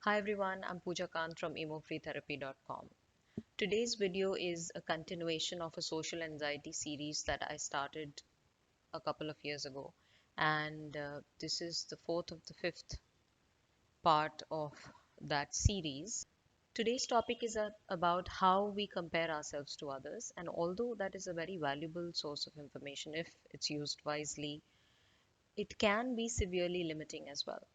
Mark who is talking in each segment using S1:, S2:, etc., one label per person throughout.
S1: Hi everyone, I'm Pooja Kant from emofreetherapy.com. Today's video is a continuation of a social anxiety series that I started a couple of years ago, and this is the fourth of the fifth part of that series. Today's topic is about how we compare ourselves to others, and although that is a very valuable source of information if it's used wisely, it can be severely limiting as well.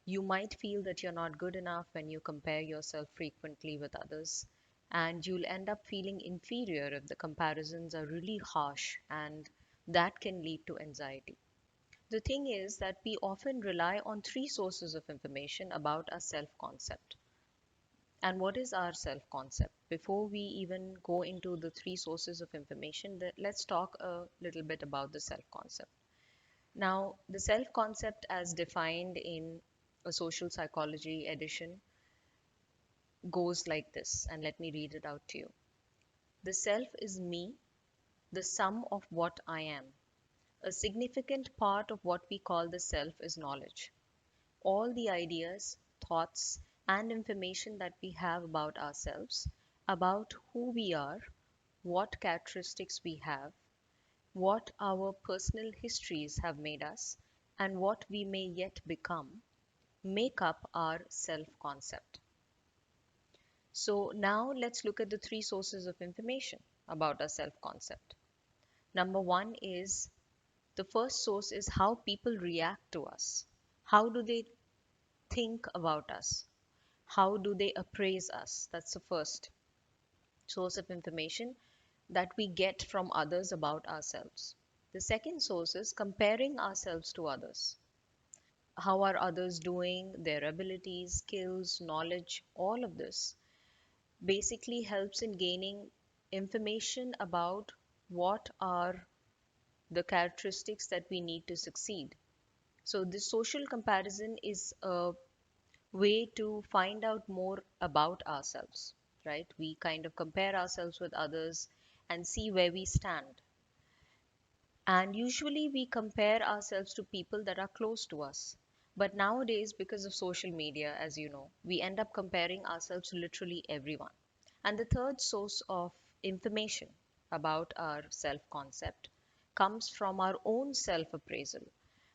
S1: You might feel that you're not good enough when you compare yourself frequently with others, and you'll end up feeling inferior if the comparisons are really harsh, and that can lead to anxiety. The thing is that we often rely on three sources of information about our self concept. And what is our self concept? Before we even go into the three sources of information, let's talk a little bit about the self concept. Now, the self concept, as defined in a social psychology edition, goes like this, and let me read it out to you. The self is me, the sum of what I am. A significant part of what we call the self is knowledge. All the ideas, thoughts, and information that we have about ourselves, about who we are, what characteristics we have, what our personal histories have made us, and what we may yet become, make up our self concept. So now let's look at the three sources of information about our self concept. Number one is the first source is how people react to us. How do they think about us? How do they appraise us? That's the first source of information that we get from others about ourselves. The second source is comparing ourselves to others. How are others doing? Their abilities, skills, knowledge, all of this basically helps in gaining information about what are the characteristics that we need to succeed. So, this social comparison is a way to find out more about ourselves, right? We kind of compare ourselves with others and see where we stand. And usually we compare ourselves to people that are close to us. But nowadays, because of social media, as you know, we end up comparing ourselves to literally everyone. And the third source of information about our self concept comes from our own self appraisal.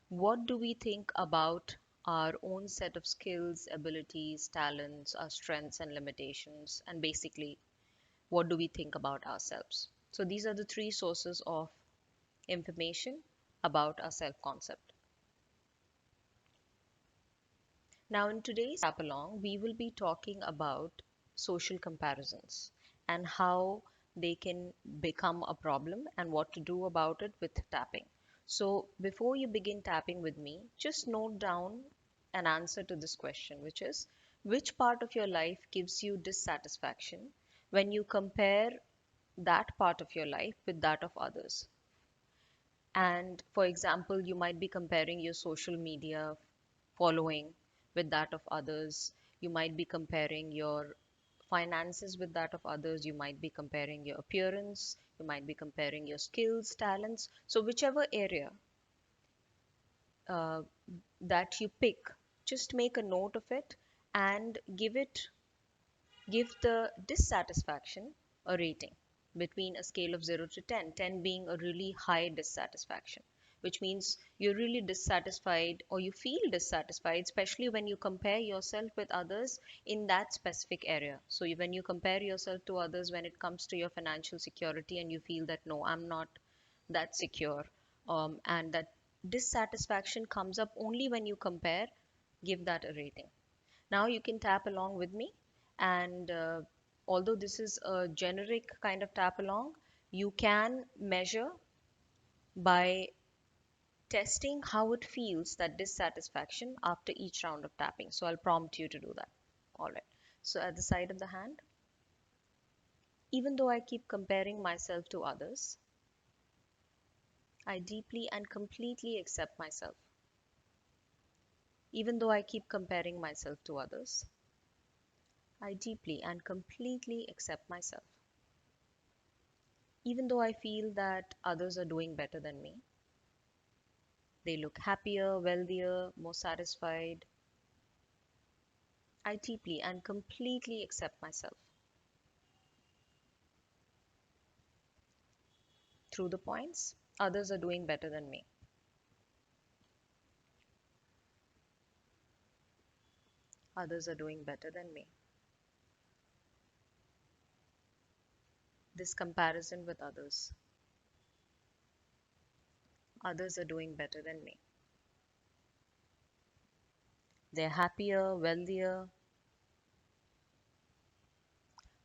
S1: What do we think about our own set of skills, abilities, talents, our strengths and limitations, and basically, what do we think about ourselves? So, these are the three sources of information about our self concept. Now, in today's tap along, we will be talking about social comparisons and how they can become a problem and what to do about it with tapping. So, before you begin tapping with me, just note down an answer to this question, which is which part of your life gives you dissatisfaction when you compare that part of your life with that of others? And for example, you might be comparing your social media following with that of others. You might be comparing your finances with that of others. You might be comparing your appearance. You might be comparing your skills, talents. So, whichever area uh, that you pick, just make a note of it and give the dissatisfaction a rating between a scale of 0 to 10, 10 being a really high dissatisfaction, which means you're really dissatisfied or you feel dissatisfied, especially when you compare yourself with others in that specific area. So when you compare yourself to others when it comes to your financial security and you feel that no, I'm not that secure, and that dissatisfaction comes up only when you compare, give that a rating. Now you can tap along with me, and although this is a generic kind of tap along, you can measure by testing how it feels, that dissatisfaction, after each round of tapping. So I'll prompt you to do that. All right. So at the side of the hand, even though I keep comparing myself to others, I deeply and completely accept myself. Even though I keep comparing myself to others, I deeply and completely accept myself. Even though I feel that others are doing better than me, they look happier, wealthier, more satisfied, I deeply and completely accept myself. Through the points, others are doing better than me. Others are doing better than me. This comparison with others. Others are doing better than me. They're happier, wealthier,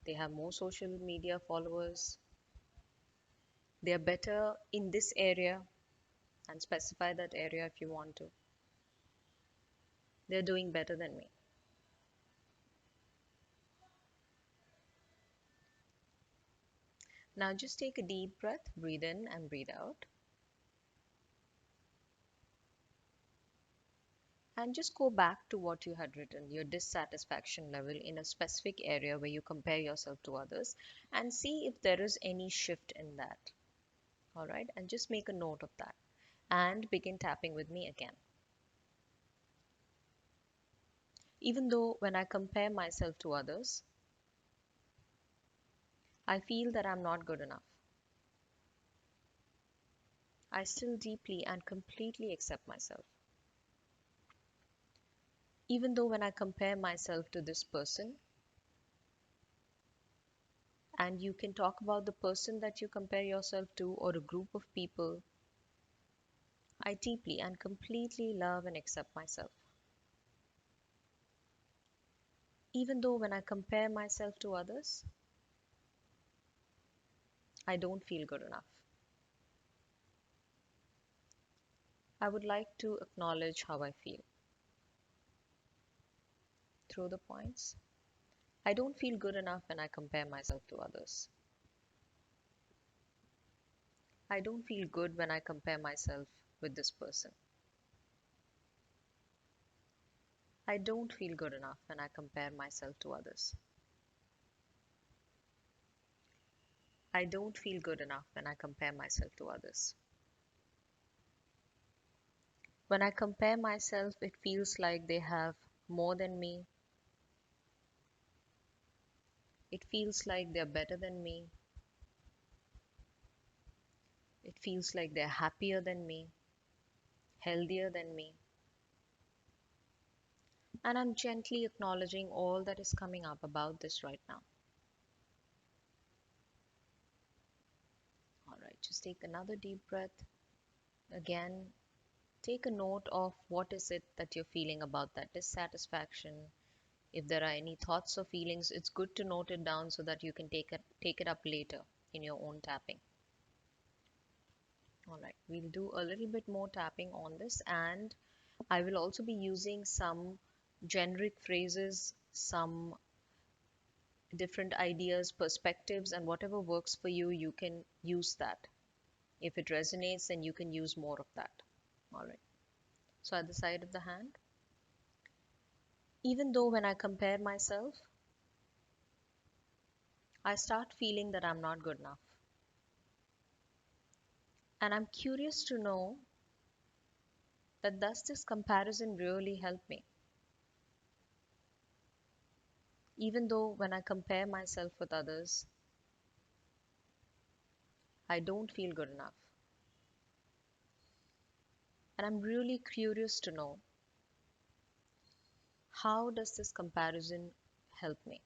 S1: they have more social media followers, they're better in this area, and specify that area if you want to. They're doing better than me. Now just take a deep breath, breathe in and breathe out. And just go back to what you had written, your dissatisfaction level in a specific area where you compare yourself to others, and see if there is any shift in that. All right, and just make a note of that and begin tapping with me again. Even though when I compare myself to others, I feel that I'm not good enough, I still deeply and completely accept myself. Even though when I compare myself to this person, and you can talk about the person that you compare yourself to or a group of people, I deeply and completely love and accept myself. Even though when I compare myself to others, I don't feel good enough. I would like to acknowledge how I feel through the points. I don't feel good enough when I compare myself to others. I don't feel good when I compare myself with this person. I don't feel good enough when I compare myself to others. I don't feel good enough when I compare myself to others. When I compare myself, it feels like they have more than me. It feels like they're better than me. It feels like they're happier than me, healthier than me. And I'm gently acknowledging all that is coming up about this right now. All right, just take another deep breath. Again, take a note of what is it that you're feeling about that dissatisfaction. If there are any thoughts or feelings, it's good to note it down so that you can take it up later in your own tapping. All right, we'll do a little bit more tapping on this, and I will also be using some generic phrases, some different ideas, perspectives, and whatever works for you, you can use that. If it resonates, then you can use more of that. All right. So at the side of the hand, even though when I compare myself, I start feeling that I'm not good enough. And I'm curious to know that does this comparison really help me? Even though when I compare myself with others, I don't feel good enough. And I'm really curious to know how does this comparison help me?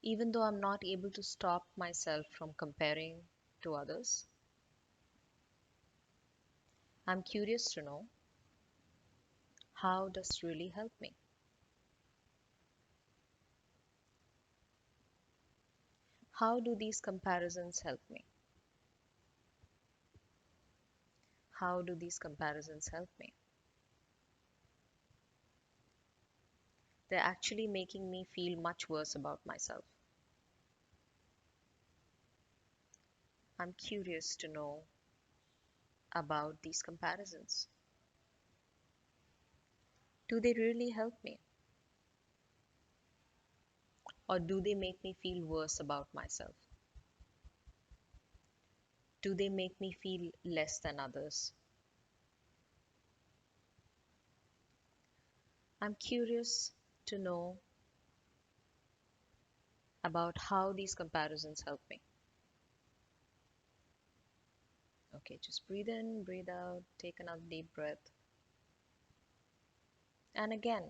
S1: Even though I'm not able to stop myself from comparing to others, I'm curious to know how does it really help me? How do these comparisons help me? How do these comparisons help me? They're actually making me feel much worse about myself. I'm curious to know about these comparisons. Do they really help me? Or do they make me feel worse about myself? Do they make me feel less than others? I'm curious to know about how these comparisons help me. Okay, just breathe in, breathe out, take another deep breath. And again,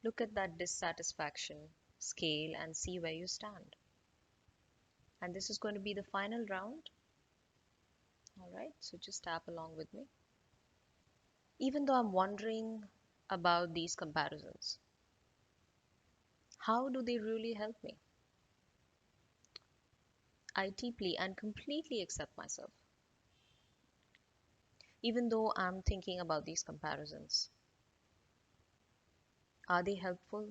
S1: look at that dissatisfaction scale and see where you stand. And this is going to be the final round. All right, so just tap along with me. Even though I'm wondering about these comparisons, how do they really help me? I deeply and completely accept myself. Even though I'm thinking about these comparisons, are they helpful?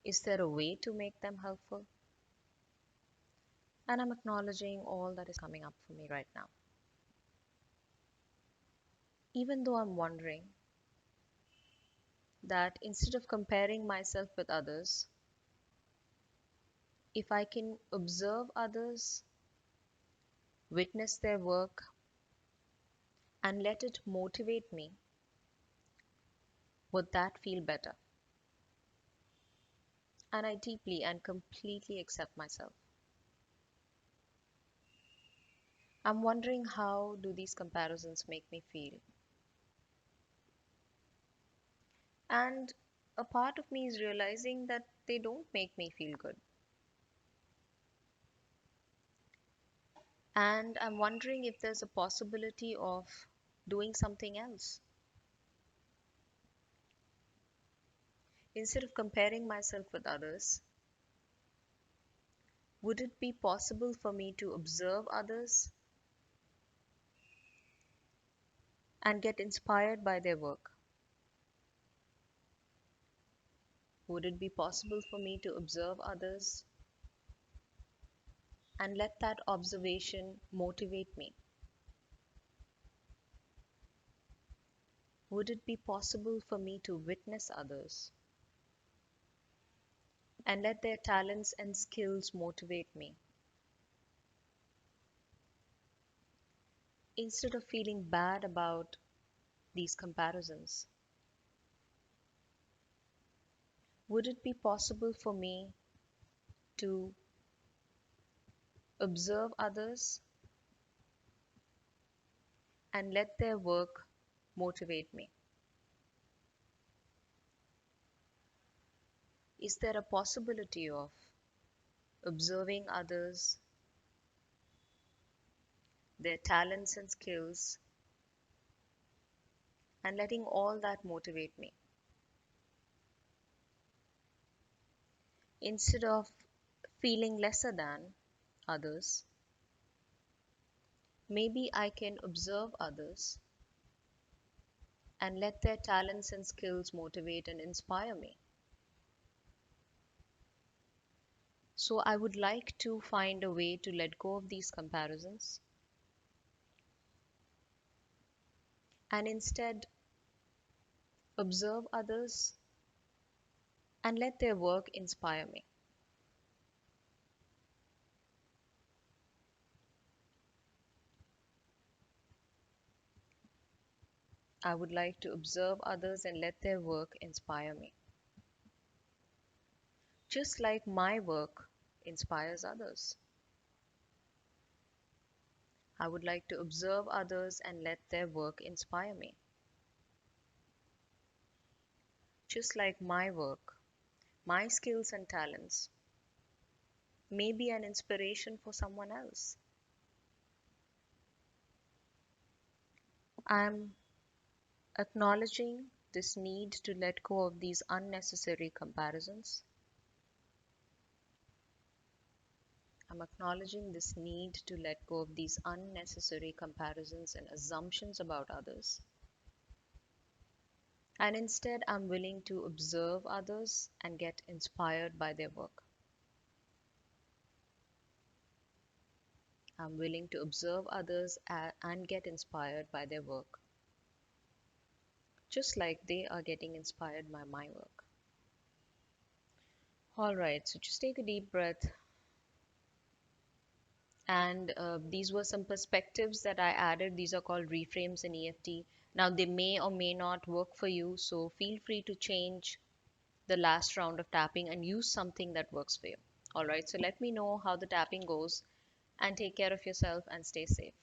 S1: Is there a way to make them helpful? And I'm acknowledging all that is coming up for me right now. Even though I'm wondering that instead of comparing myself with others, if I can observe others, witness their work, and let it motivate me, would that feel better? And I deeply and completely accept myself. I'm wondering, how do these comparisons make me feel? And a part of me is realizing that they don't make me feel good. And I'm wondering if there's a possibility of doing something else. Instead of comparing myself with others, would it be possible for me to observe others and get inspired by their work? Would it be possible for me to observe others and let that observation motivate me? Would it be possible for me to witness others and let their talents and skills motivate me? Instead of feeling bad about these comparisons, would it be possible for me to observe others and let their work motivate me? Is there a possibility of observing others, their talents and skills, and letting all that motivate me? Instead of feeling lesser than others, maybe I can observe others and let their talents and skills motivate and inspire me. So I would like to find a way to let go of these comparisons and instead observe others and let their work inspire me. I would like to observe others and let their work inspire me, just like my work inspires others. I would like to observe others and let their work inspire me, just like my work, my skills and talents may be an inspiration for someone else. I'm acknowledging this need to let go of these unnecessary comparisons. I'm acknowledging this need to let go of these unnecessary comparisons and assumptions about others. And instead, I'm willing to observe others and get inspired by their work. I'm willing to observe others and get inspired by their work, just like they are getting inspired by my work. All right, so just take a deep breath And these were some perspectives that I added. These are called reframes in EFT. Now, they may or may not work for you, so feel free to change the last round of tapping and use something that works for you. All right, so let me know how the tapping goes and take care of yourself and stay safe.